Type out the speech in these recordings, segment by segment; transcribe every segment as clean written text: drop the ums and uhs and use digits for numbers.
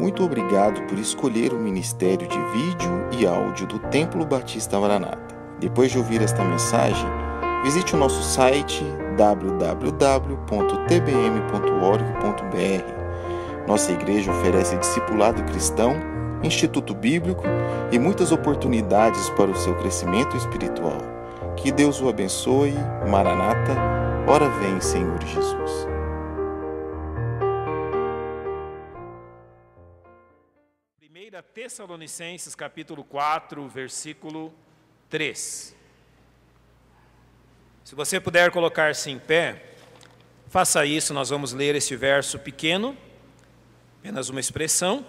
Muito obrigado por escolher o Ministério de Vídeo e Áudio do Templo Batista Maranata. Depois de ouvir esta mensagem, visite o nosso site www.tbm.org.br. Nossa igreja oferece discipulado cristão, instituto bíblico e muitas oportunidades para o seu crescimento espiritual. Que Deus o abençoe. Maranata, ora vem, Senhor Jesus. Tessalonicenses capítulo 4, versículo 3. Se você puder colocar-se em pé, faça isso. Nós vamos ler este verso pequeno, apenas uma expressão,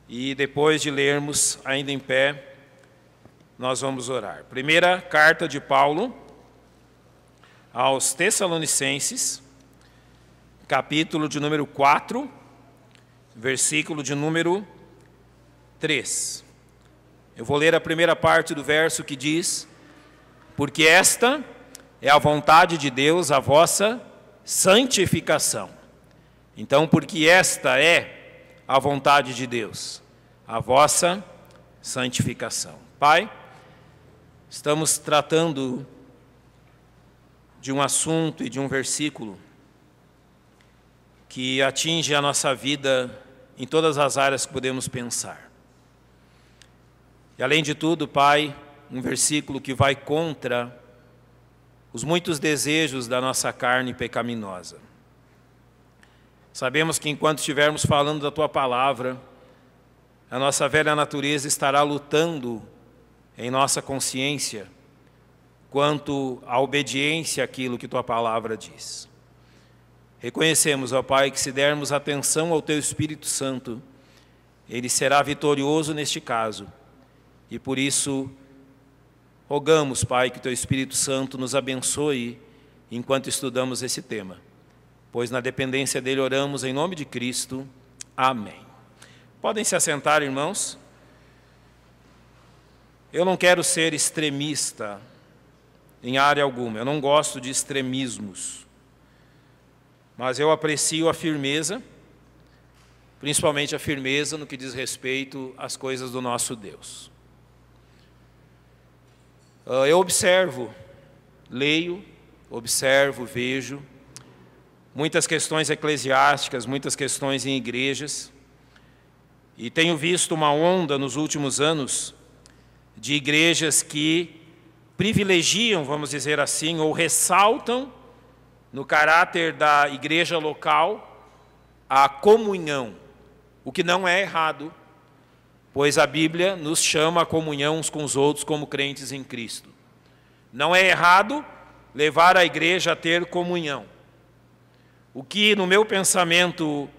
e depois de lermos ainda em pé, nós vamos orar. Primeira carta de Paulo aos Tessalonicenses, capítulo de número 4, versículo de número 3. Eu vou ler a primeira parte do verso que diz: porque esta é a vontade de Deus, a vossa santificação. Então, porque esta é a vontade de Deus, a vossa santificação. Pai, estamos tratando de um assunto e de um versículo que atinge a nossa vida em todas as áreas que podemos pensar. E além de tudo, Pai, um versículo que vai contra os muitos desejos da nossa carne pecaminosa. Sabemos que enquanto estivermos falando da Tua palavra, a nossa velha natureza estará lutando em nossa consciência quanto à obediência àquilo que Tua palavra diz. Reconhecemos, ó Pai, que se dermos atenção ao Teu Espírito Santo, Ele será vitorioso neste caso. E por isso, rogamos, Pai, que o Teu Espírito Santo nos abençoe enquanto estudamos esse tema. Pois na dependência dEle oramos em nome de Cristo. Amém. Podem se assentar, irmãos. Eu não quero ser extremista em área alguma. Eu não gosto de extremismos. Mas eu aprecio a firmeza, principalmente a firmeza no que diz respeito às coisas do nosso Deus. Eu observo, leio, vejo muitas questões eclesiásticas, muitas questões em igrejas, e tenho visto uma onda nos últimos anos de igrejas que privilegiam, vamos dizer assim, ou ressaltam no caráter da igreja local a comunhão, o que não é errado, pois a Bíblia nos chama a comunhão uns com os outros como crentes em Cristo. Não é errado levar a igreja a ter comunhão. O que, no meu pensamento,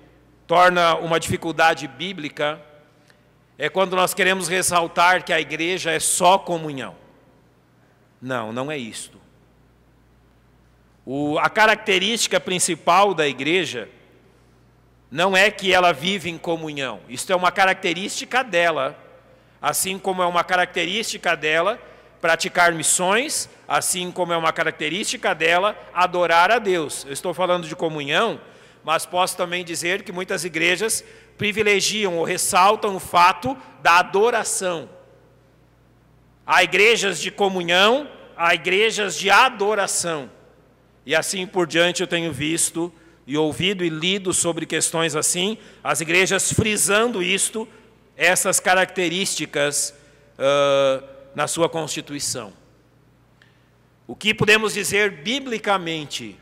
torna uma dificuldade bíblica é quando nós queremos ressaltar que a igreja é só comunhão. Não, não é isto. A característica principal da igreja não é que ela vive em comunhão. Isto é uma característica dela, assim como é uma característica dela praticar missões, assim como é uma característica dela adorar a Deus. Eu estou falando de comunhão, mas posso também dizer que muitas igrejas privilegiam ou ressaltam o fato da adoração. Há igrejas de comunhão, há igrejas de adoração. E assim por diante eu tenho visto e ouvido e lido sobre questões assim, as igrejas frisando isto, essas características na sua constituição. O que podemos dizer biblicamente,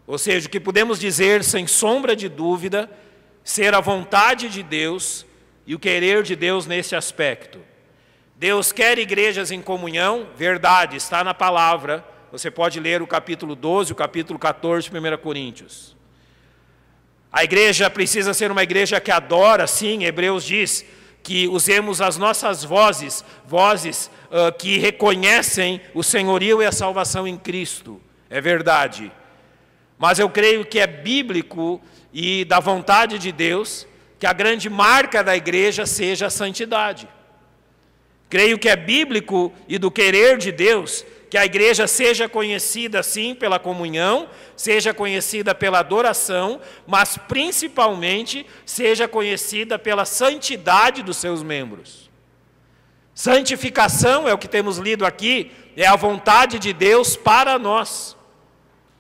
ou seja, o que podemos dizer sem sombra de dúvida, ser a vontade de Deus e o querer de Deus nesse aspecto. Deus quer igrejas em comunhão, verdade, está na palavra. Você pode ler o capítulo 12, o capítulo 14 de 1 Coríntios. A igreja precisa ser uma igreja que adora, sim. Hebreus diz que usemos as nossas vozes que reconhecem o senhorio e a salvação em Cristo. É verdade. Mas eu creio que é bíblico e da vontade de Deus que a grande marca da igreja seja a santidade. Creio que é bíblico e do querer de Deus que a igreja seja conhecida, sim, pela comunhão, seja conhecida pela adoração, mas principalmente seja conhecida pela santidade dos seus membros. Santificação, é o que temos lido aqui, é a vontade de Deus para nós.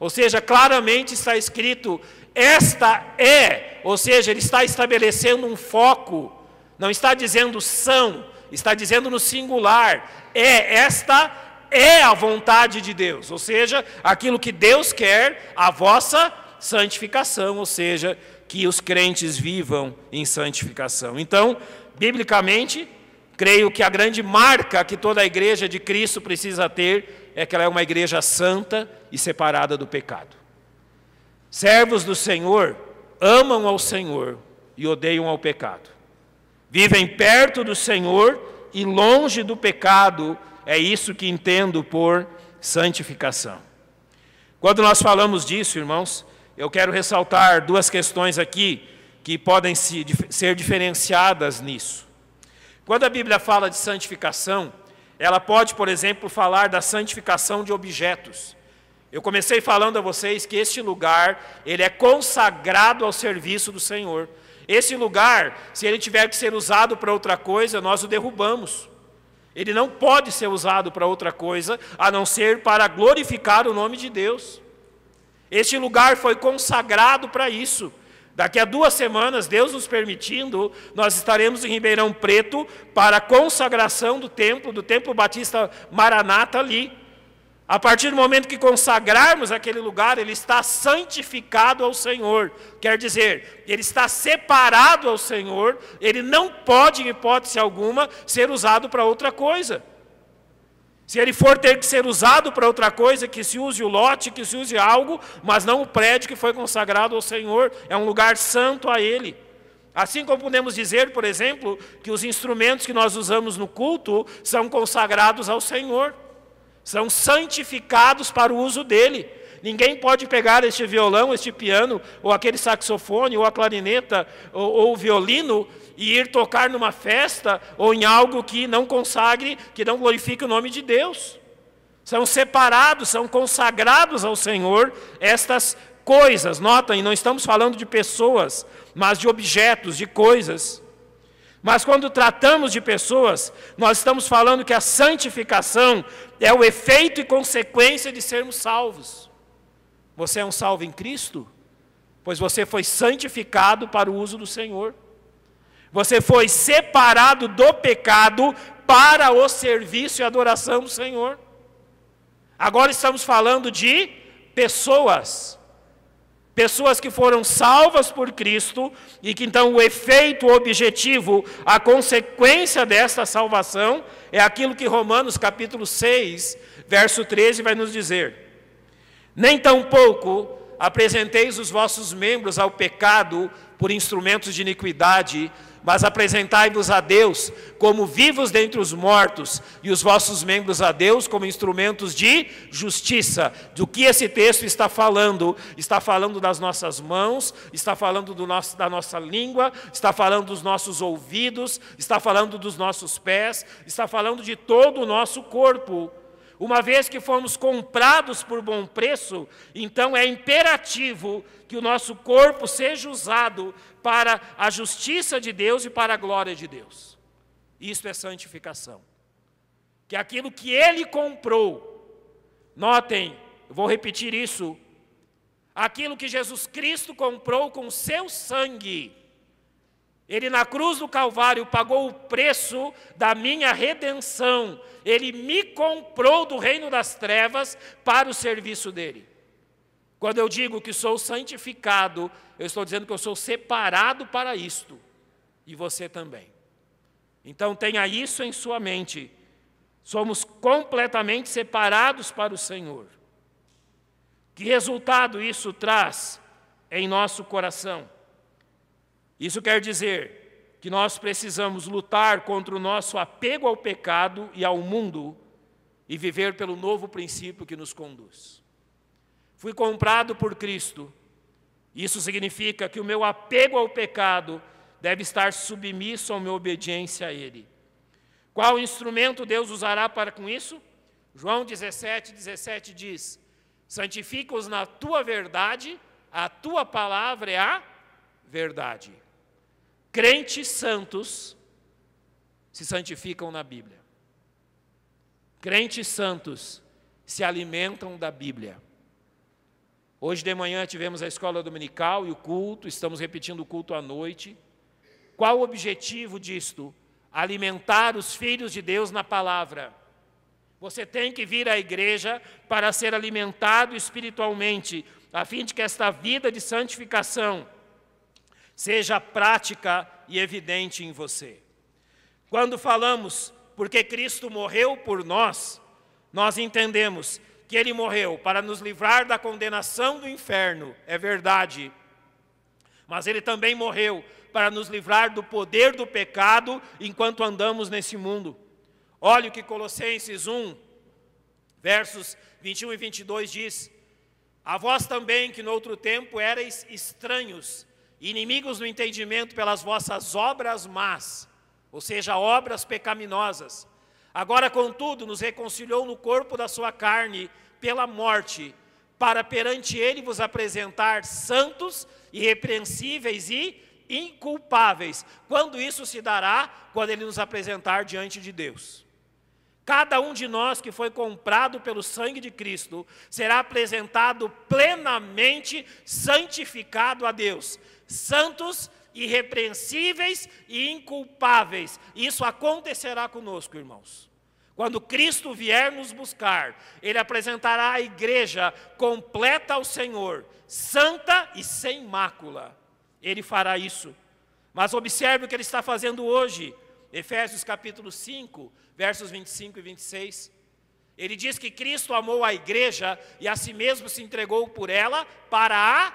Ou seja, claramente está escrito, esta é, ou seja, ele está estabelecendo um foco, não está dizendo são, está dizendo no singular, esta é a vontade de Deus, ou seja, aquilo que Deus quer, a vossa santificação, ou seja, que os crentes vivam em santificação. Então, biblicamente, creio que a grande marca que toda a igreja de Cristo precisa ter é que ela é uma igreja santa e separada do pecado. Servos do Senhor amam ao Senhor e odeiam ao pecado. Vivem perto do Senhor e longe do pecado. É isso que entendo por santificação. Quando nós falamos disso, irmãos, eu quero ressaltar duas questões aqui que podem ser diferenciadas nisso. Quando a Bíblia fala de santificação, ela pode, por exemplo, falar da santificação de objetos. Eu comecei falando a vocês que este lugar, ele é consagrado ao serviço do Senhor. Esse lugar, se ele tiver que ser usado para outra coisa, nós o derrubamos. Ele não pode ser usado para outra coisa, a não ser para glorificar o nome de Deus. Este lugar foi consagrado para isso. Daqui a 2 semanas, Deus nos permitindo, nós estaremos em Ribeirão Preto para a consagração do Templo Batista Maranata ali. A partir do momento que consagrarmos aquele lugar, ele está santificado ao Senhor. Quer dizer, ele está separado ao Senhor, ele não pode, em hipótese alguma, ser usado para outra coisa. Se ele for ter que ser usado para outra coisa, que se use o lote, que se use algo, mas não o prédio que foi consagrado ao Senhor, é um lugar santo a ele. Assim como podemos dizer, por exemplo, que os instrumentos que nós usamos no culto são consagrados ao Senhor. São santificados para o uso dele. Ninguém pode pegar este violão, este piano, ou aquele saxofone, ou a clarineta, ou o violino, e ir tocar numa festa, ou em algo que não consagre, que não glorifique o nome de Deus. São separados, são consagrados ao Senhor estas coisas. Notem, não estamos falando de pessoas, mas de objetos, de coisas. Mas quando tratamos de pessoas, nós estamos falando que a santificação é o efeito e consequência de sermos salvos. Você é um salvo em Cristo? Pois você foi santificado para o uso do Senhor. Você foi separado do pecado para o serviço e adoração do Senhor. Agora estamos falando de pessoas. Pessoas que foram salvas por Cristo e que então o efeito, o objetivo, a consequência desta salvação é aquilo que Romanos capítulo 6, verso 13 vai nos dizer. Nem tampouco apresenteis os vossos membros ao pecado por instrumentos de iniquidade, mas apresentai-vos a Deus como vivos dentre os mortos, e os vossos membros a Deus como instrumentos de justiça. Do que esse texto está falando? Está falando das nossas mãos, está falando da nossa língua, está falando dos nossos ouvidos, está falando dos nossos pés, está falando de todo o nosso corpo. Uma vez que fomos comprados por bom preço, então é imperativo que o nosso corpo seja usado para a justiça de Deus e para a glória de Deus. Isto é santificação. Que aquilo que Ele comprou, notem, eu vou repetir isso, aquilo que Jesus Cristo comprou com o seu sangue, Ele na cruz do Calvário pagou o preço da minha redenção. Ele me comprou do reino das trevas para o serviço dele. Quando eu digo que sou santificado, eu estou dizendo que eu sou separado para isto. E você também. Então tenha isso em sua mente. Somos completamente separados para o Senhor. Que resultado isso traz em nosso coração? Isso quer dizer que nós precisamos lutar contra o nosso apego ao pecado e ao mundo e viver pelo novo princípio que nos conduz. Fui comprado por Cristo. Isso significa que o meu apego ao pecado deve estar submisso à minha obediência a Ele. Qual instrumento Deus usará para com isso? João 17:17 diz: santifica-os na tua verdade, a tua palavra é a verdade. Crentes santos se santificam na Bíblia. Crentes santos se alimentam da Bíblia. Hoje de manhã tivemos a escola dominical e o culto, estamos repetindo o culto à noite. Qual o objetivo disto? Alimentar os filhos de Deus na palavra. Você tem que vir à igreja para ser alimentado espiritualmente, a fim de que esta vida de santificação seja prática e evidente em você. Quando falamos porque Cristo morreu por nós, nós entendemos que Ele morreu para nos livrar da condenação do inferno, é verdade. Mas Ele também morreu para nos livrar do poder do pecado enquanto andamos nesse mundo. Olha o que Colossenses 1, versos 21 e 22 diz: a vós também, que no outro tempo erais estranhos, inimigos do entendimento pelas vossas obras más, ou seja, obras pecaminosas, agora, contudo, nos reconciliou no corpo da sua carne pela morte, para perante Ele vos apresentar santos, irrepreensíveis e inculpáveis. Quando isso se dará? Quando Ele nos apresentar diante de Deus. Cada um de nós que foi comprado pelo sangue de Cristo será apresentado plenamente santificado a Deus, santos, irrepreensíveis e inculpáveis. Isso acontecerá conosco, irmãos. Quando Cristo vier nos buscar, Ele apresentará a igreja completa ao Senhor, santa e sem mácula. Ele fará isso. Mas observe o que Ele está fazendo hoje. Efésios capítulo 5, versos 25 e 26. Ele diz que Cristo amou a igreja e a si mesmo se entregou por ela para a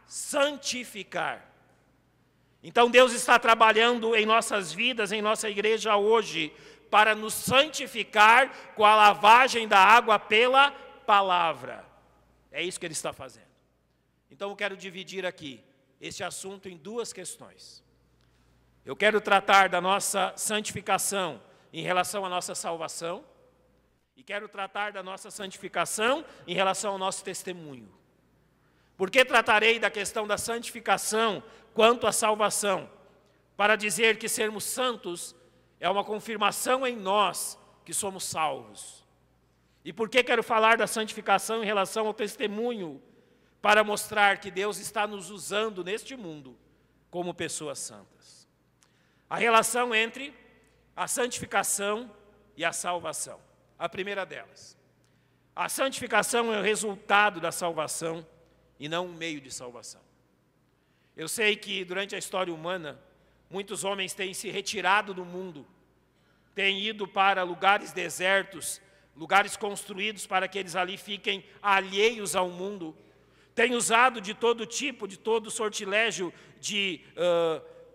santificar. Então Deus está trabalhando em nossas vidas, em nossa igreja hoje, para nos santificar com a lavagem da água pela palavra. É isso que Ele está fazendo. Então eu quero dividir aqui este assunto em duas questões. Eu quero tratar da nossa santificação em relação à nossa salvação e quero tratar da nossa santificação em relação ao nosso testemunho. Por que tratarei da questão da santificação quanto à salvação? Para dizer que sermos santos é uma confirmação em nós que somos salvos. E por que quero falar da santificação em relação ao testemunho? Para mostrar que Deus está nos usando neste mundo como pessoas santas. A relação entre a santificação e a salvação. A primeira delas. A santificação é o resultado da salvação e não um meio de salvação. Eu sei que durante a história humana, muitos homens têm se retirado do mundo, têm ido para lugares desertos, lugares construídos para que eles ali fiquem alheios ao mundo, têm usado de todo tipo, de todo sortilégio de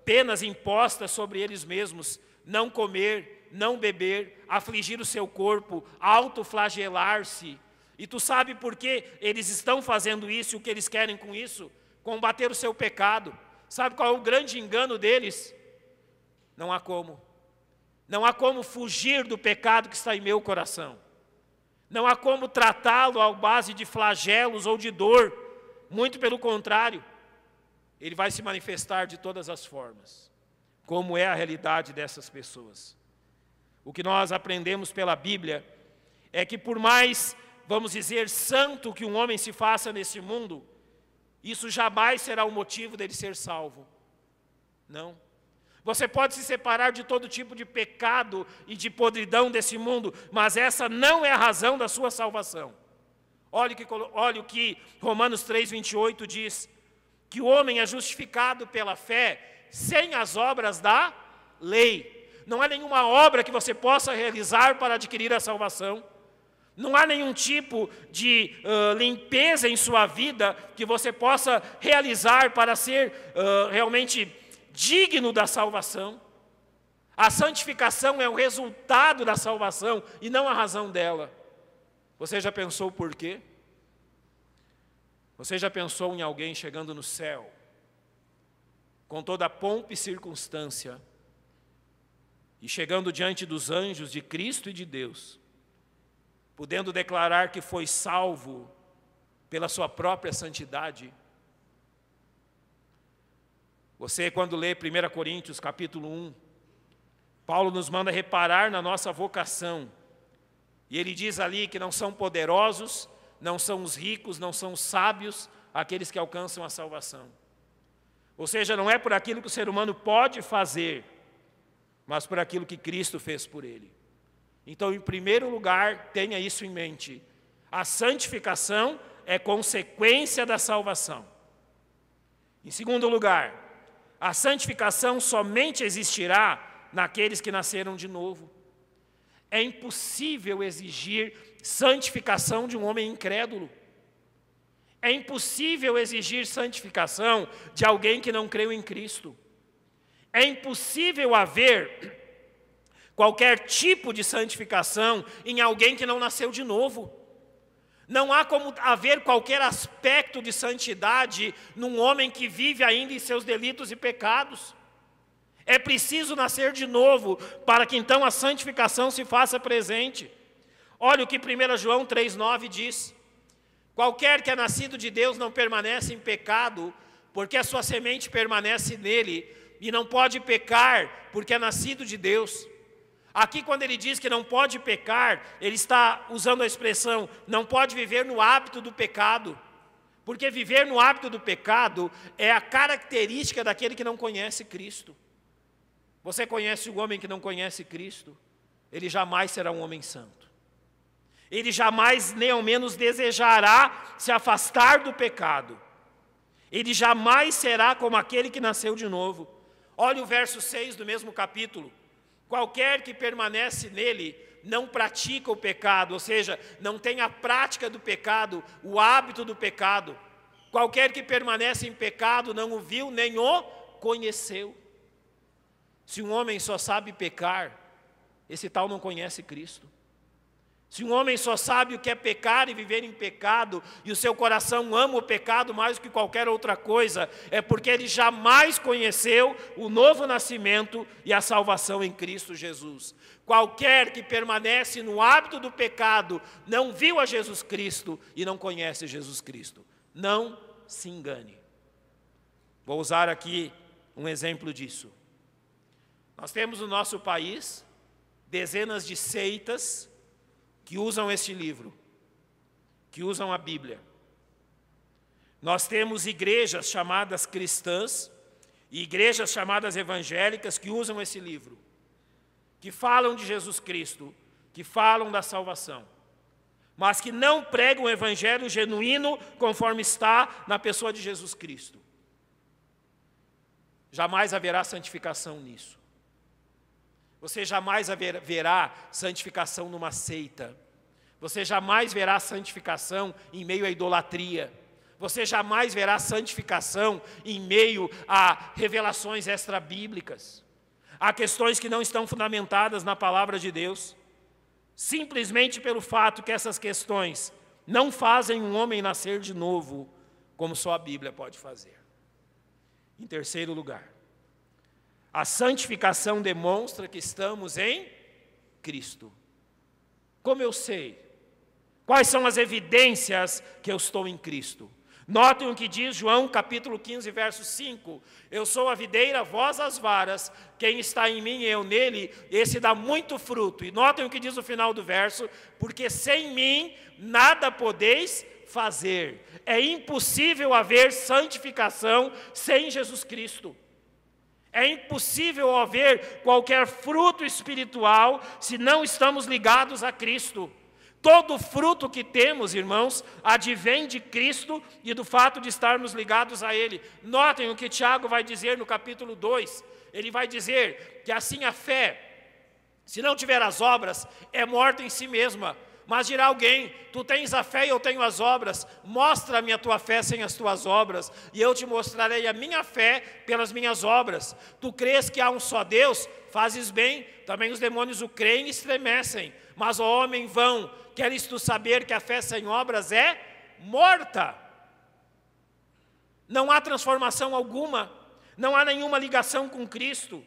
penas impostas sobre eles mesmos, não comer, não beber, afligir o seu corpo, autoflagelar-se. E tu sabe por que eles estão fazendo isso e o que eles querem com isso? Combater o seu pecado. Sabe qual é o grande engano deles? Não há como. Não há como fugir do pecado que está em meu coração. Não há como tratá-lo à base de flagelos ou de dor. Muito pelo contrário. Ele vai se manifestar de todas as formas. Como é a realidade dessas pessoas. O que nós aprendemos pela Bíblia é que por mais, vamos dizer, santo que um homem se faça nesse mundo, isso jamais será o motivo dele ser salvo. Não. Você pode se separar de todo tipo de pecado e de podridão desse mundo, mas essa não é a razão da sua olha o que Romanos 3:28 diz, que o homem é justificado pela fé sem as obras da lei. Não há nenhuma obra que você possa realizar para adquirir a salvação. Não há nenhum tipo de limpeza em sua vida que você possa realizar para ser realmente digno da salvação. A santificação é o resultado da salvação e não a razão dela. Você já pensou por quê? Você já pensou em alguém chegando no céu, com toda a pompa e circunstância, e chegando diante dos anjos de Cristo e de Deus, podendo declarar que foi salvo pela sua própria santidade. Você, quando lê 1 Coríntios, capítulo 1, Paulo nos manda reparar na nossa vocação. E ele diz ali que não são poderosos, não são os ricos, não são os sábios, aqueles que alcançam a salvação. Ou seja, não é por aquilo que o ser humano pode fazer, mas por aquilo que Cristo fez por ele. Então, em primeiro lugar, tenha isso em mente. A santificação é consequência da salvação. Em segundo lugar, a santificação somente existirá naqueles que nasceram de novo. É impossível exigir santificação de um homem incrédulo. É impossível exigir santificação de alguém que não creu em Cristo. É impossível haver qualquer tipo de santificação em alguém que não nasceu de novo. Não há como haver qualquer aspecto de santidade num homem que vive ainda em seus delitos e pecados. É preciso nascer de novo para que então a santificação se faça presente. Olha o que 1 João 3,9 diz. Qualquer que é nascido de Deus não permanece em pecado, porque a sua semente permanece nele, e não pode pecar, porque é nascido de Deus. Aqui, quando ele diz que não pode pecar, ele está usando a expressão, não pode viver no hábito do pecado. Porque viver no hábito do pecado é a característica daquele que não conhece Cristo. Você conhece o homem que não conhece Cristo? Ele jamais será um homem santo. Ele jamais, nem ao menos, desejará se afastar do pecado. Ele jamais será como aquele que nasceu de novo. Olha o verso 6 do mesmo capítulo. Qualquer que permanece nele não pratica o pecado, ou seja, não tem a prática do pecado, o hábito do pecado. Qualquer que permanece em pecado não o viu nem o conheceu. Se um homem só sabe pecar, esse tal não conhece Cristo. Se um homem só sabe o que é pecar e viver em pecado, e o seu coração ama o pecado mais do que qualquer outra coisa, é porque ele jamais conheceu o novo nascimento e a salvação em Cristo Jesus. Qualquer que permanece no hábito do pecado, não viu a Jesus Cristo e não conhece Jesus Cristo. Não se engane. Vou usar aqui um exemplo disso. Nós temos no nosso país dezenas de seitas que usam este livro, que usam a Bíblia. Nós temos igrejas chamadas cristãs e igrejas chamadas evangélicas que usam esse livro, que falam de Jesus Cristo, que falam da salvação, mas que não pregam o evangelho genuíno conforme está na pessoa de Jesus Cristo. Jamais haverá santificação nisso. Você jamais verá santificação numa seita. Você jamais verá santificação em meio à idolatria. Você jamais verá santificação em meio a revelações extra-bíblicas. Há questões que não estão fundamentadas na palavra de Deus, simplesmente pelo fato que essas questões não fazem um homem nascer de novo, como só a Bíblia pode fazer. Em terceiro lugar, a santificação demonstra que estamos em Cristo. Como eu sei? Quais são as evidências que eu estou em Cristo? Notem o que diz João capítulo 15, verso 5. Eu sou a videira, vós as varas, quem está em mim e eu nele, esse dá muito fruto. E notem o que diz o final do verso, porque sem mim nada podeis fazer. É impossível haver santificação sem Jesus Cristo. É impossível haver qualquer fruto espiritual se não estamos ligados a Cristo. Todo fruto que temos, irmãos, advém de Cristo e do fato de estarmos ligados a Ele. Notem o que Tiago vai dizer no capítulo 2. Ele vai dizer que assim a fé, se não tiver as obras, é morta em si mesma. Mas dirá alguém, tu tens a fé e eu tenho as obras, mostra-me a tua fé sem as tuas obras, e eu te mostrarei a minha fé pelas minhas obras. Tu crês que há um só Deus? Fazes bem, também os demônios o creem e estremecem. Mas, ó homem vão, queres tu saber que a fé sem obras é morta? Não há transformação alguma, não há nenhuma ligação com Cristo.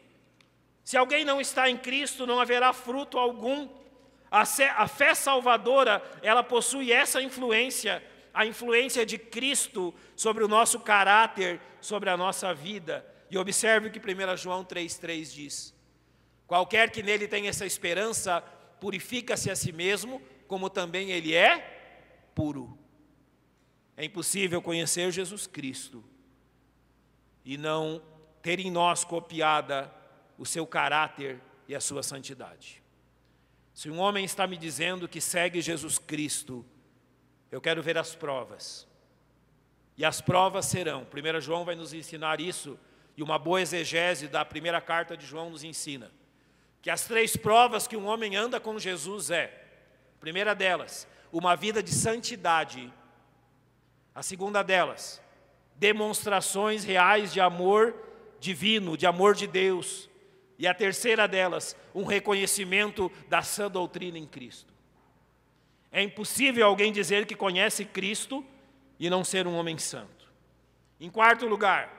Se alguém não está em Cristo, não haverá fruto algum. A fé salvadora, ela possui essa influência, a influência de Cristo sobre o nosso caráter, sobre a nossa vida. E observe o que 1 João 3,3 diz. Qualquer que nele tenha essa esperança, purifica-se a si mesmo, como também ele é puro. É impossível conhecer Jesus Cristo e não ter em nós copiada o seu caráter e a sua santidade. Se um homem está me dizendo que segue Jesus Cristo, eu quero ver as provas. E as provas serão, 1 João vai nos ensinar isso, e uma boa exegese da primeira carta de João nos ensina, que as 3 provas que um homem anda com Jesus a primeira delas, uma vida de santidade. A segunda delas, demonstrações reais de amor divino, de amor de Deus. E a terceira delas, um reconhecimento da sã doutrina em Cristo. É impossível alguém dizer que conhece Cristo e não ser um homem santo. Em quarto lugar,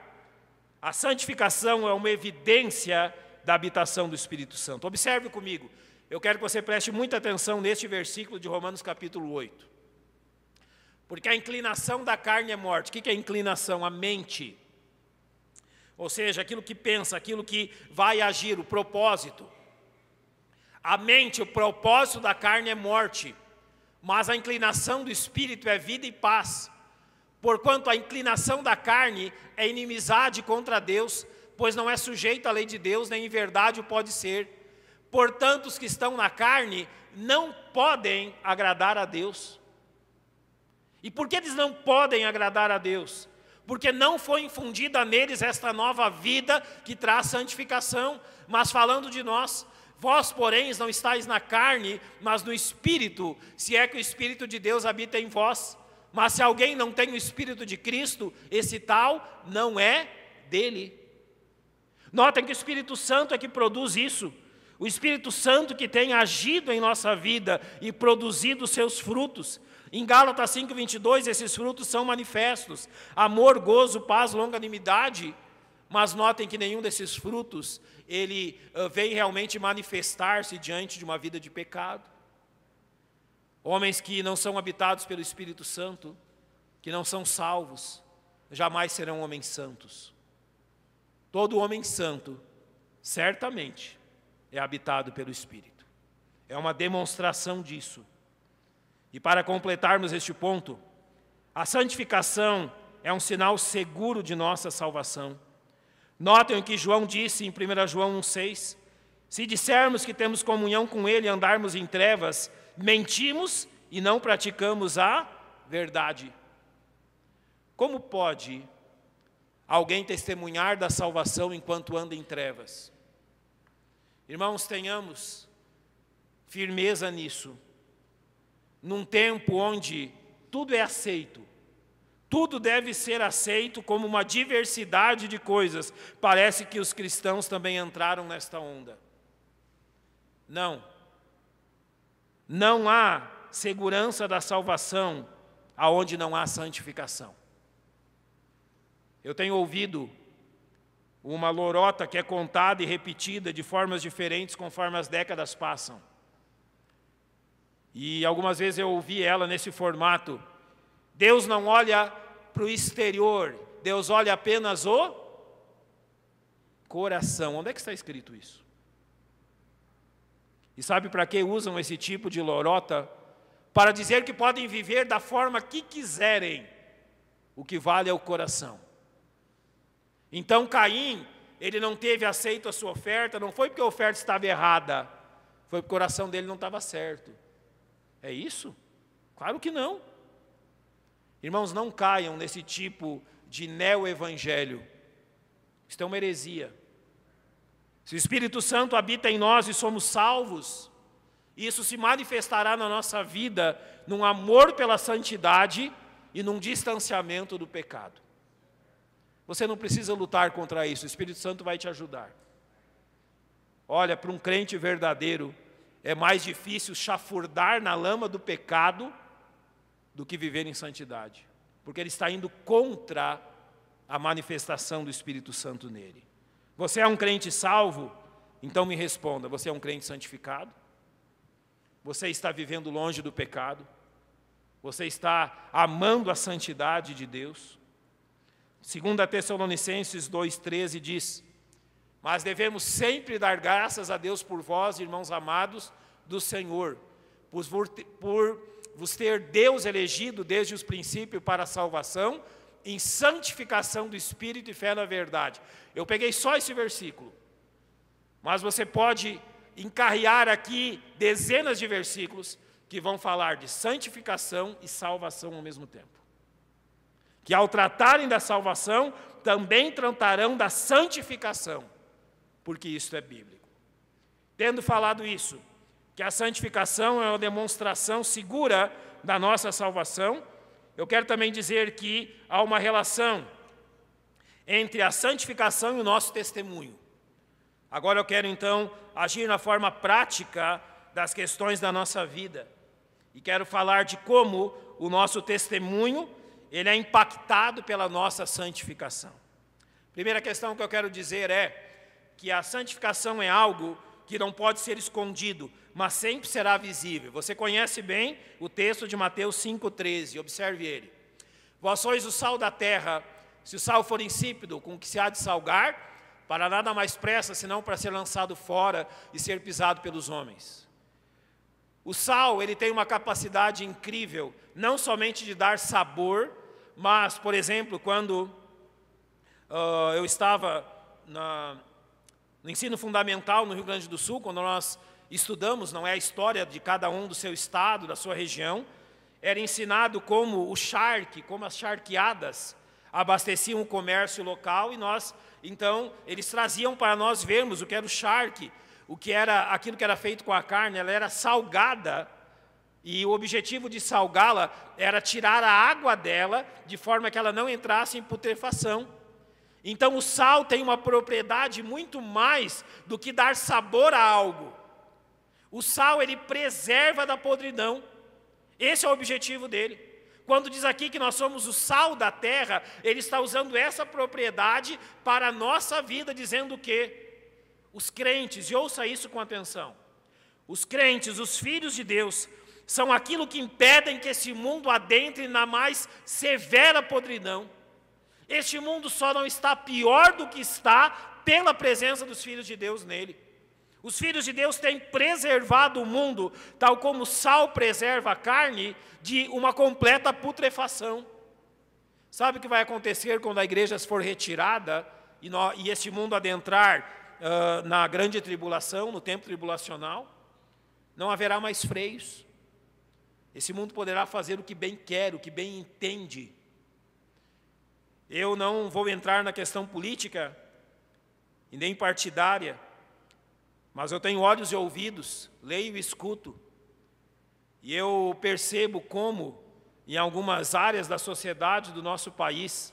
a santificação é uma evidência da habitação do Espírito Santo. Observe comigo, eu quero que você preste muita atenção neste versículo de Romanos capítulo 8. Porque a inclinação da carne é morte. O que é a inclinação? A mente. Ou seja, aquilo que pensa, aquilo que vai agir, o propósito. A mente, o propósito da carne é morte, mas a inclinação do Espírito é vida e paz. Porquanto a inclinação da carne é inimizade contra Deus, pois não é sujeito à lei de Deus, nem em verdade o pode ser. Portanto, os que estão na carne não podem agradar a Deus. E por que eles não podem agradar a Deus? Porque não foi infundida neles esta nova vida que traz santificação. Mas falando de nós, vós, porém, não estáis na carne, mas no Espírito, se é que o Espírito de Deus habita em vós. Mas se alguém não tem o Espírito de Cristo, esse tal não é dele. Notem que o Espírito Santo é que produz isso. O Espírito Santo que tem agido em nossa vida e produzido seus frutos. Em Gálatas 5:22, esses frutos são manifestos: amor, gozo, paz, longanimidade. Mas notem que nenhum desses frutos, ele vem realmente manifestar-se diante de uma vida de pecado. Homens que não são habitados pelo Espírito Santo, que não são salvos, jamais serão homens santos. Todo homem santo, certamente, é habitado pelo Espírito. É uma demonstração disso. E para completarmos este ponto, a santificação é um sinal seguro de nossa salvação. Notem o que João disse em 1 João 1,6. Se dissermos que temos comunhão com Ele e andarmos em trevas, mentimos e não praticamos a verdade. Como pode alguém testemunhar da salvação enquanto anda em trevas? Irmãos, tenhamos firmeza nisso. Num tempo onde tudo é aceito, tudo deve ser aceito como uma diversidade de coisas, parece que os cristãos também entraram nesta onda. Não há segurança da salvação aonde não há santificação. Eu tenho ouvido uma lorota que é contada e repetida de formas diferentes conforme as décadas passam. E algumas vezes eu ouvi ela nesse formato: Deus não olha para o exterior, Deus olha apenas o coração. Onde é que está escrito isso? E sabe para que usam esse tipo de lorota? Para dizer que podem viver da forma que quiserem, o que vale é o coração. Então Caim, ele não teve aceito a sua oferta, não foi porque a oferta estava errada, foi porque o coração dele não estava certo. É isso? Claro que não. Irmãos, não caiam nesse tipo de neo-evangelho. Isso é uma heresia. Se o Espírito Santo habita em nós e somos salvos, isso se manifestará na nossa vida num amor pela santidade e num distanciamento do pecado. Você não precisa lutar contra isso, o Espírito Santo vai te ajudar. Olha, para um crente verdadeiro, é mais difícil chafurdar na lama do pecado do que viver em santidade, porque ele está indo contra a manifestação do Espírito Santo nele. Você é um crente salvo? Então me responda, você é um crente santificado? Você está vivendo longe do pecado? Você está amando a santidade de Deus? 2 Tessalonicenses 2,13 diz: mas devemos sempre dar graças a Deus por vós, irmãos amados do Senhor, por vos ter Deus elegido desde os princípios para a salvação, em santificação do Espírito e fé na verdade. Eu peguei só esse versículo, mas você pode encarrear aqui dezenas de versículos que vão falar de santificação e salvação ao mesmo tempo. Que ao tratarem da salvação, também tratarão da santificação, porque isso é bíblico. Tendo falado isso, que a santificação é uma demonstração segura da nossa salvação, eu quero também dizer que há uma relação entre a santificação e o nosso testemunho. Agora eu quero então agir na forma prática das questões da nossa vida. E quero falar de como o nosso testemunho ele é impactado pela nossa santificação. Primeira questão que eu quero dizer é que a santificação é algo que não pode ser escondido, mas sempre será visível. Você conhece bem o texto de Mateus 5,13, observe ele. Vós sois o sal da terra, se o sal for insípido, com que se há de salgar, para nada mais presta, senão para ser lançado fora e ser pisado pelos homens. O sal, ele tem uma capacidade incrível, não somente de dar sabor, mas, por exemplo, quando eu estava no ensino fundamental no Rio Grande do Sul, quando nós estudamos, não é a história de cada um do seu estado, da sua região, era ensinado como o charque, como as charqueadas abasteciam o comércio local, e nós, então, eles traziam para nós vermos o que era o charque, o que era aquilo que era feito com a carne. Ela era salgada, e o objetivo de salgá-la era tirar a água dela, de forma que ela não entrasse em putrefação. Então o sal tem uma propriedade muito mais do que dar sabor a algo. O sal, ele preserva da podridão. Esse é o objetivo dele. Quando diz aqui que nós somos o sal da terra, ele está usando essa propriedade para a nossa vida, dizendo que os crentes, e ouça isso com atenção, os crentes, os filhos de Deus, são aquilo que impedem que esse mundo adentre na mais severa podridão. Este mundo só não está pior do que está pela presença dos filhos de Deus nele. Os filhos de Deus têm preservado o mundo, tal como o sal preserva a carne, de uma completa putrefação. Sabe o que vai acontecer quando a igreja for retirada e este mundo adentrar na grande tribulação, no tempo tribulacional? Não haverá mais freios. Esse mundo poderá fazer o que bem quer, o que bem entende. Eu não vou entrar na questão política e nem partidária, mas eu tenho olhos e ouvidos, leio e escuto, e eu percebo como, em algumas áreas da sociedade do nosso país,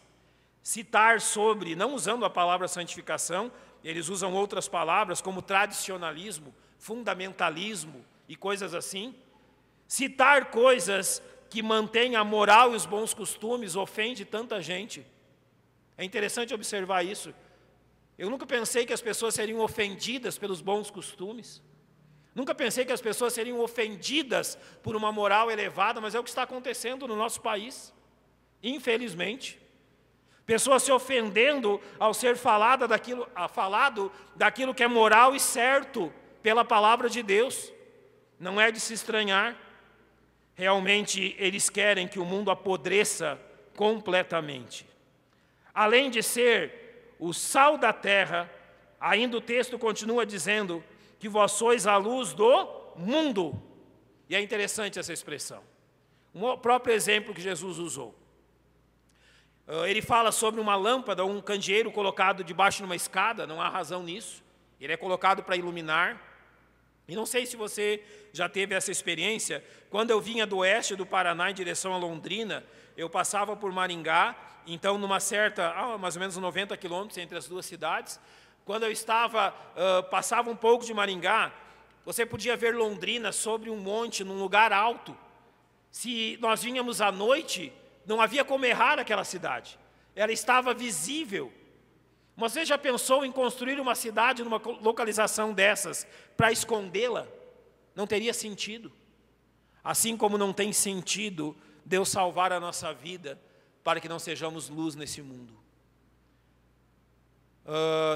citar sobre, não usando a palavra santificação, eles usam outras palavras como tradicionalismo, fundamentalismo e coisas assim, citar coisas que mantêm a moral e os bons costumes ofende tanta gente. É interessante observar isso. Eu nunca pensei que as pessoas seriam ofendidas pelos bons costumes. Nunca pensei que as pessoas seriam ofendidas por uma moral elevada, mas é o que está acontecendo no nosso país, infelizmente. Pessoas se ofendendo ao ser falado daquilo que é moral e certo pela palavra de Deus. Não é de se estranhar. Realmente eles querem que o mundo apodreça completamente. Além de ser o sal da terra, ainda o texto continua dizendo que vós sois a luz do mundo. E é interessante essa expressão. O próprio exemplo que Jesus usou. Ele fala sobre uma lâmpada, um candeeiro colocado debaixo de uma escada, não há razão nisso. Ele é colocado para iluminar. E não sei se você já teve essa experiência. Quando eu vinha do oeste do Paraná em direção a Londrina, eu passava por Maringá, então numa certa, mais ou menos 90 quilômetros entre as duas cidades. Quando eu passava um pouco de Maringá, você podia ver Londrina sobre um monte, num lugar alto. Se nós vínhamos à noite, não havia como errar aquela cidade. Ela estava visível. Mas você já pensou em construir uma cidade numa localização dessas para escondê-la? Não teria sentido. Assim como não tem sentido Deus salvar a nossa vida para que não sejamos luz nesse mundo.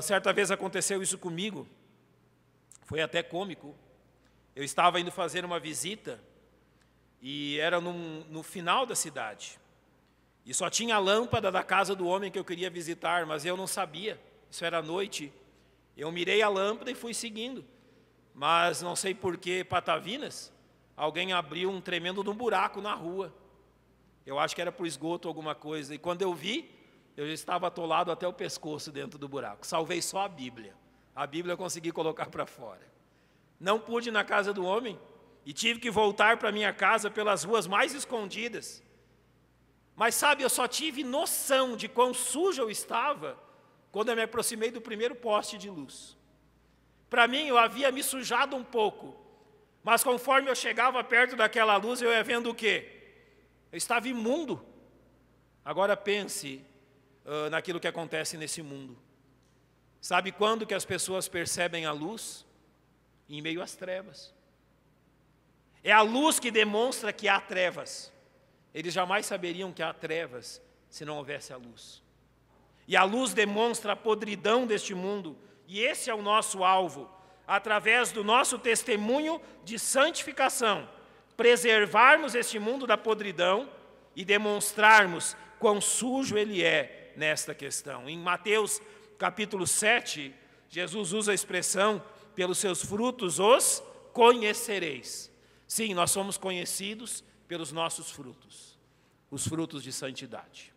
Certa vez aconteceu isso comigo, foi até cômico. Eu estava indo fazer uma visita e era no final da cidade. E só tinha a lâmpada da casa do homem que eu queria visitar, mas eu não sabia, isso era à noite. Eu mirei a lâmpada e fui seguindo, mas não sei por que patavinas, alguém abriu um tremendo de um buraco na rua. Eu acho que era por esgoto ou alguma coisa, e quando eu vi, eu já estava atolado até o pescoço dentro do buraco. Salvei só a Bíblia eu consegui colocar para fora. Não pude ir na casa do homem, e tive que voltar para minha casa pelas ruas mais escondidas. Mas sabe, eu só tive noção de quão sujo eu estava quando eu me aproximei do primeiro poste de luz. Para mim, eu havia me sujado um pouco, mas conforme eu chegava perto daquela luz, eu ia vendo o quê? Eu estava imundo. Agora pense naquilo que acontece nesse mundo. Sabe quando que as pessoas percebem a luz? Em meio às trevas. É a luz que demonstra que há trevas. Eles jamais saberiam que há trevas se não houvesse a luz. E a luz demonstra a podridão deste mundo, e esse é o nosso alvo, através do nosso testemunho de santificação, preservarmos este mundo da podridão e demonstrarmos quão sujo ele é nesta questão. Em Mateus capítulo 7, Jesus usa a expressão, pelos seus frutos os conhecereis. Sim, nós somos conhecidos pelos nossos frutos, os frutos de santidade.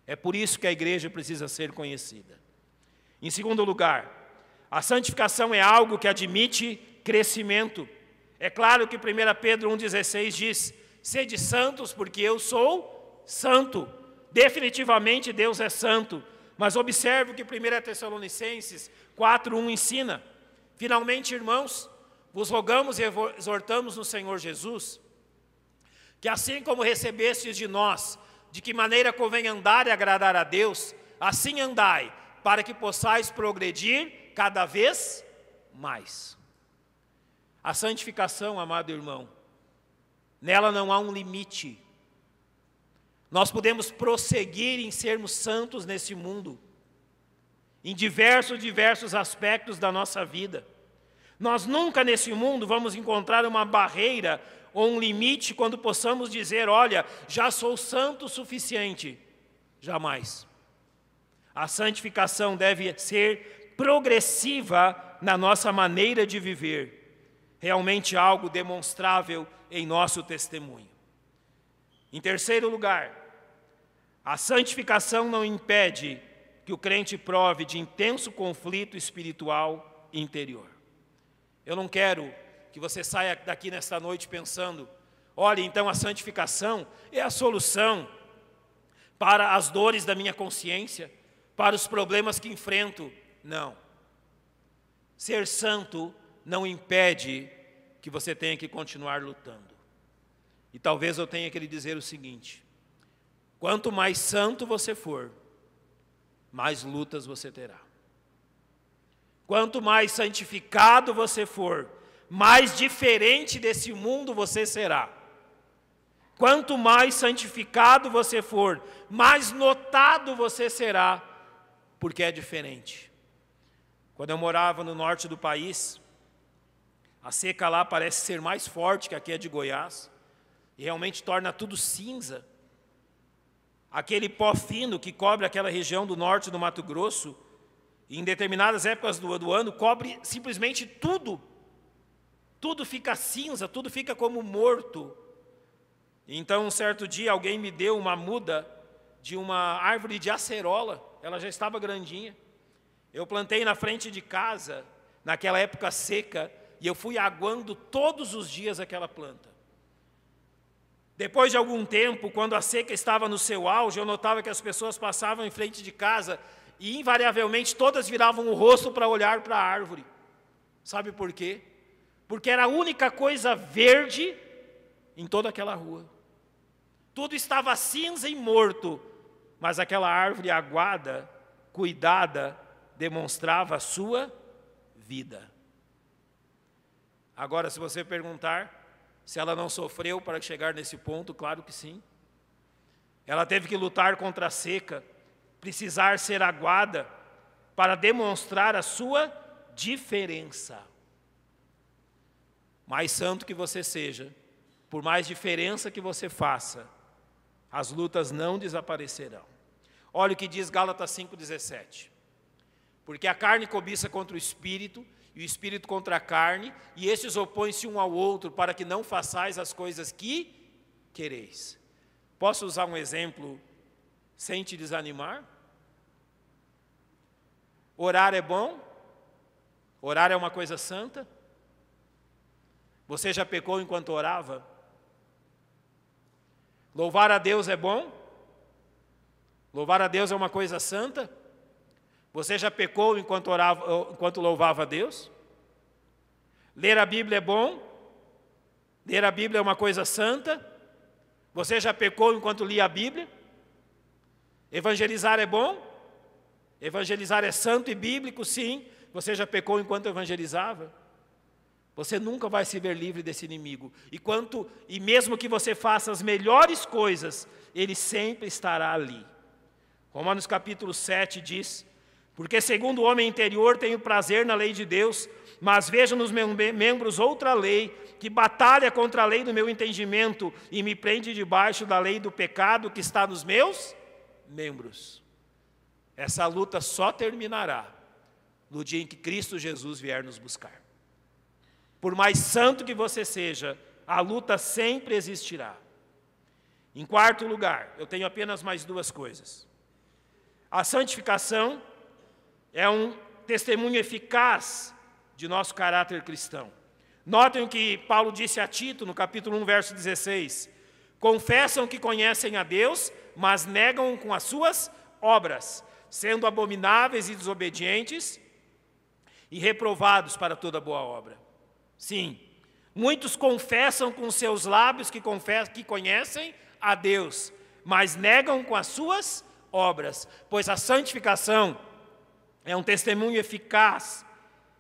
É por isso que a igreja precisa ser conhecida. Em segundo lugar, a santificação é algo que admite crescimento. É claro que 1 Pedro 1,16 diz, sede santos porque eu sou santo. Definitivamente Deus é santo. Mas observe o que 1 Tessalonicenses 4,1 ensina. Finalmente, irmãos, vos rogamos e exortamos no Senhor Jesus, que assim como recebestes de nós, de que maneira convém andar e agradar a Deus, assim andai, para que possais progredir cada vez mais. A santificação, amado irmão, nela não há um limite. Nós podemos prosseguir em sermos santos nesse mundo, em diversos aspectos da nossa vida. Nós nunca nesse mundo vamos encontrar uma barreira ou um limite quando possamos dizer, olha, já sou santo o suficiente. Jamais. A santificação deve ser progressiva na nossa maneira de viver. Realmente algo demonstrável em nosso testemunho. Em terceiro lugar, a santificação não impede que o crente prove de intenso conflito espiritual interior. Eu não quero que você saia daqui nesta noite pensando, olha, então a santificação é a solução para as dores da minha consciência, para os problemas que enfrento. Não. Ser santo não impede que você tenha que continuar lutando. E talvez eu tenha que lhe dizer o seguinte, quanto mais santo você for, mais lutas você terá. Quanto mais santificado você for, mais diferente desse mundo você será. Quanto mais santificado você for, mais notado você será, porque é diferente. Quando eu morava no norte do país, a seca lá parece ser mais forte que aqui é de Goiás, e realmente torna tudo cinza. Aquele pó fino que cobre aquela região do norte do Mato Grosso, e em determinadas épocas do ano, cobre simplesmente tudo. Tudo fica cinza, tudo fica como morto. Então, um certo dia, alguém me deu uma muda de uma árvore de acerola, ela já estava grandinha. Eu plantei na frente de casa, naquela época seca, e eu fui aguando todos os dias aquela planta. Depois de algum tempo, quando a seca estava no seu auge, eu notava que as pessoas passavam em frente de casa e, invariavelmente, todas viravam o rosto para olhar para a árvore. Sabe por quê? Porque era a única coisa verde em toda aquela rua. Tudo estava cinza e morto, mas aquela árvore aguada, cuidada, demonstrava a sua vida. Agora, se você perguntar, Se ela não sofreu para chegar nesse ponto, claro que sim. Ela teve que lutar contra a seca, precisar ser aguada para demonstrar a sua diferença. Mais santo que você seja, por mais diferença que você faça, as lutas não desaparecerão. Olha o que diz Gálatas 5,17. Porque a carne cobiça contra o espírito, e o espírito contra a carne, e estes opõem-se um ao outro, para que não façais as coisas que quereis. Posso usar um exemplo sem te desanimar? Orar é bom? Orar é uma coisa santa? Você já pecou enquanto orava? Louvar a Deus é bom? Louvar a Deus é uma coisa santa? Você já pecou enquanto louvava a Deus? Ler a Bíblia é bom? Ler a Bíblia é uma coisa santa? Você já pecou enquanto lia a Bíblia? Evangelizar é bom? Evangelizar é santo e bíblico, sim. Você já pecou enquanto evangelizava? Você nunca vai se ver livre desse inimigo. E mesmo que você faça as melhores coisas, ele sempre estará ali. Romanos capítulo 7 diz: porque segundo o homem interior tenho prazer na lei de Deus, mas vejo nos meus membros outra lei, que batalha contra a lei do meu entendimento e me prende debaixo da lei do pecado que está nos meus membros. Essa luta só terminará no dia em que Cristo Jesus vier nos buscar. Por mais santo que você seja, a luta sempre existirá. Em quarto lugar, eu tenho apenas mais duas coisas. A santificação é um testemunho eficaz de nosso caráter cristão. Notem o que Paulo disse a Tito, no capítulo 1, verso 16. Confessam que conhecem a Deus, mas negam com as suas obras, sendo abomináveis e desobedientes e reprovados para toda boa obra. Sim, muitos confessam com seus lábios que conhecem a Deus, mas negam com as suas obras, pois a santificação é um testemunho eficaz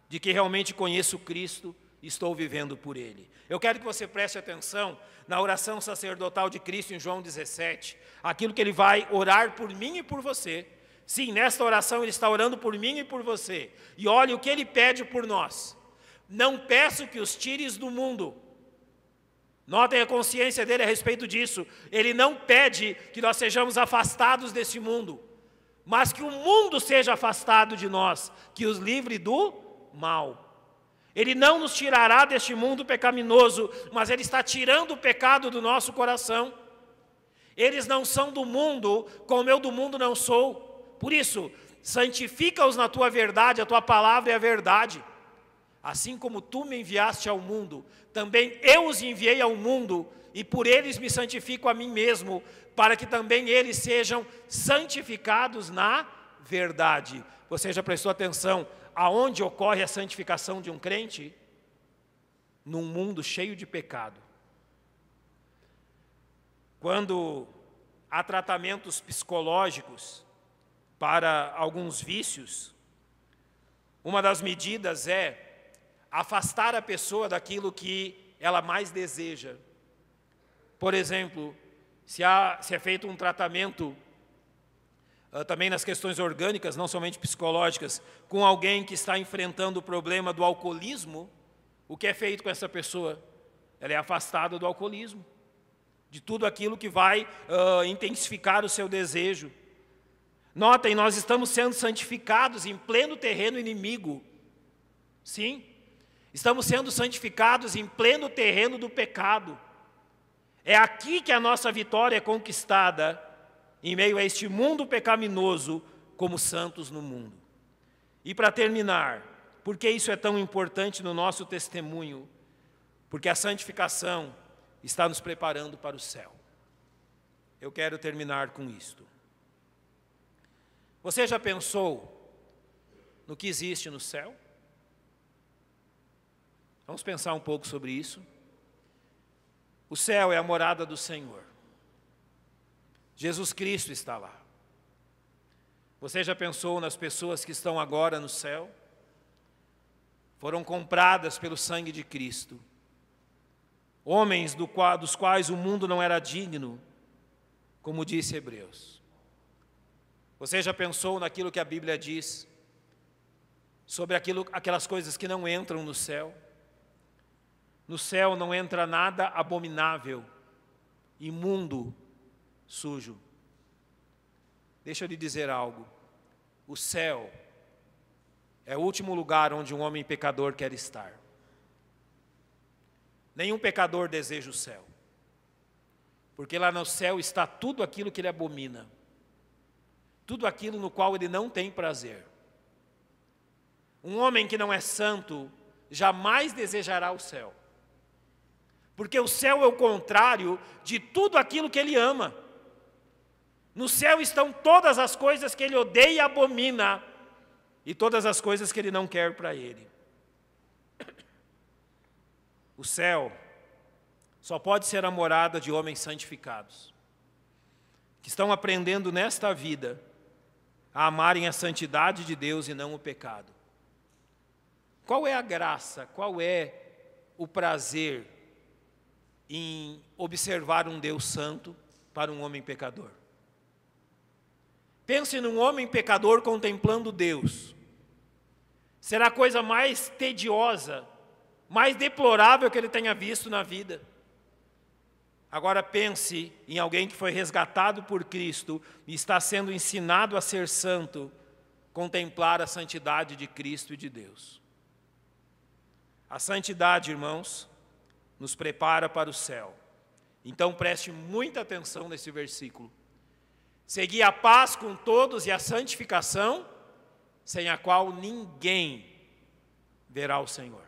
de que realmente conheço Cristo e estou vivendo por Ele. Eu quero que você preste atenção na oração sacerdotal de Cristo em João 17, aquilo que Ele vai orar por mim e por você. Sim, nesta oração Ele está orando por mim e por você. E olhe o que Ele pede por nós. Não peço que os tires do mundo. Notem a consciência dele a respeito disso. Ele não pede que nós sejamos afastados desse mundo, mas que o mundo seja afastado de nós, que os livre do mal. Ele não nos tirará deste mundo pecaminoso, mas Ele está tirando o pecado do nosso coração. Eles não são do mundo, como eu do mundo não sou. Por isso, santifica-os na tua verdade, a tua palavra é a verdade. Assim como tu me enviaste ao mundo, também eu os enviei ao mundo, e por eles me santifico a mim mesmo, para que também eles sejam santificados na verdade. Você já prestou atenção aonde ocorre a santificação de um crente? Num mundo cheio de pecado. Quando há tratamentos psicológicos para alguns vícios, uma das medidas é afastar a pessoa daquilo que ela mais deseja. Por exemplo, se é feito um tratamento também nas questões orgânicas, não somente psicológicas, com alguém que está enfrentando o problema do alcoolismo, o que é feito com essa pessoa? Ela é afastada do alcoolismo, de tudo aquilo que vai intensificar o seu desejo. Notem, nós estamos sendo santificados em pleno terreno inimigo. Sim, estamos sendo santificados em pleno terreno do pecado. É aqui que a nossa vitória é conquistada, em meio a este mundo pecaminoso, como santos no mundo. E para terminar, por que isso é tão importante no nosso testemunho? Porque a santificação está nos preparando para o céu. Eu quero terminar com isto. Você já pensou no que existe no céu? Vamos pensar um pouco sobre isso. O céu é a morada do Senhor. Jesus Cristo está lá. Você já pensou nas pessoas que estão agora no céu? Foram compradas pelo sangue de Cristo. homens dos quais o mundo não era digno, como disse Hebreus. Você já pensou naquilo que a Bíblia diz sobre aquelas coisas que não entram no céu? No céu não entra nada abominável, imundo, sujo. Deixa eu lhe dizer algo. O céu é o último lugar onde um homem pecador quer estar. Nenhum pecador deseja o céu, porque lá no céu está tudo aquilo que ele abomina, tudo aquilo no qual ele não tem prazer. Um homem que não é santo jamais desejará o céu, porque o céu é o contrário de tudo aquilo que ele ama. No céu estão todas as coisas que ele odeia e abomina, e todas as coisas que ele não quer para ele. O céu só pode ser a morada de homens santificados, que estão aprendendo nesta vida a amarem a santidade de Deus e não o pecado. Qual é a graça, qual é o prazer em observar um Deus santo para um homem pecador? Pense num homem pecador contemplando Deus. Será a coisa mais tediosa, mais deplorável que ele tenha visto na vida. Agora pense em alguém que foi resgatado por Cristo e está sendo ensinado a ser santo, contemplar a santidade de Cristo e de Deus. A santidade, irmãos, nos prepara para o céu. Então preste muita atenção nesse versículo. Segui a paz com todos e a santificação, sem a qual ninguém verá o Senhor.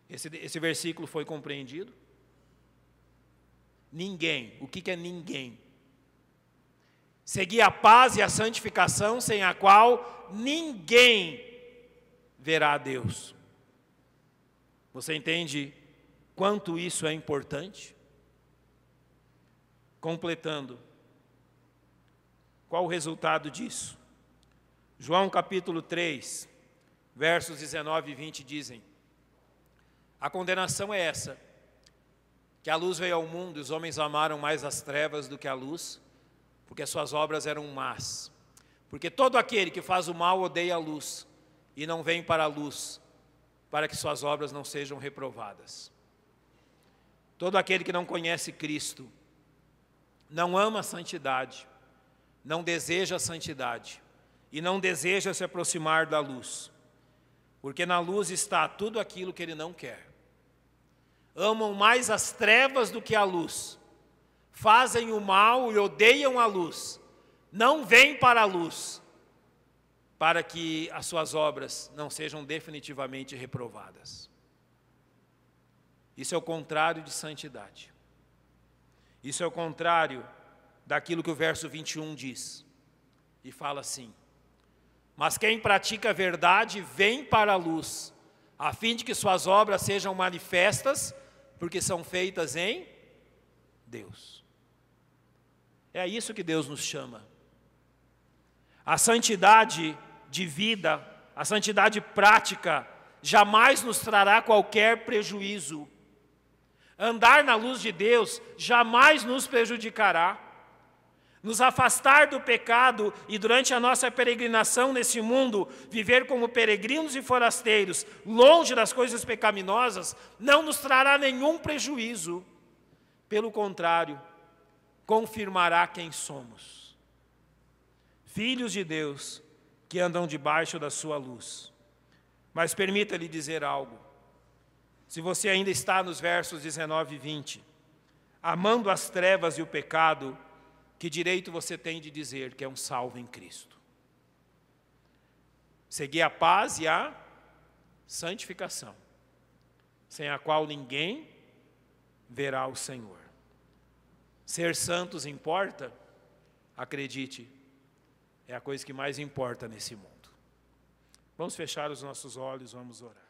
Esse versículo foi compreendido? Ninguém. O que é ninguém? Segui a paz e a santificação, sem a qual ninguém verá a Deus. Você entende quanto isso é importante? Completando, qual o resultado disso? João capítulo 3, versos 19 e 20 dizem: a condenação é essa, que a luz veio ao mundo e os homens amaram mais as trevas do que a luz, porque suas obras eram más. Porque todo aquele que faz o mal odeia a luz e não vem para a luz, para que suas obras não sejam reprovadas. Todo aquele que não conhece Cristo, não ama a santidade, não deseja a santidade e não deseja se aproximar da luz, porque na luz está tudo aquilo que ele não quer. Amam mais as trevas do que a luz, fazem o mal e odeiam a luz, não vêm para a luz, para que as suas obras não sejam definitivamente reprovadas. Isso é o contrário de santidade. Isso é o contrário daquilo que o verso 21 diz. E fala assim: mas quem pratica a verdade vem para a luz, a fim de que suas obras sejam manifestas, porque são feitas em Deus. É a isso que Deus nos chama. A santidade de vida, a santidade prática, jamais nos trará qualquer prejuízo. Andar na luz de Deus jamais nos prejudicará. Nos afastar do pecado e durante a nossa peregrinação nesse mundo, viver como peregrinos e forasteiros, longe das coisas pecaminosas, não nos trará nenhum prejuízo. Pelo contrário, confirmará quem somos. Filhos de Deus que andam debaixo da sua luz. Mas permita-lhe dizer algo. Se você ainda está nos versos 19 e 20, amando as trevas e o pecado, que direito você tem de dizer que é um salvo em Cristo? Seguir a paz e a santificação, sem a qual ninguém verá o Senhor. Ser santos importa? Acredite, é a coisa que mais importa nesse mundo. Vamos fechar os nossos olhos, vamos orar.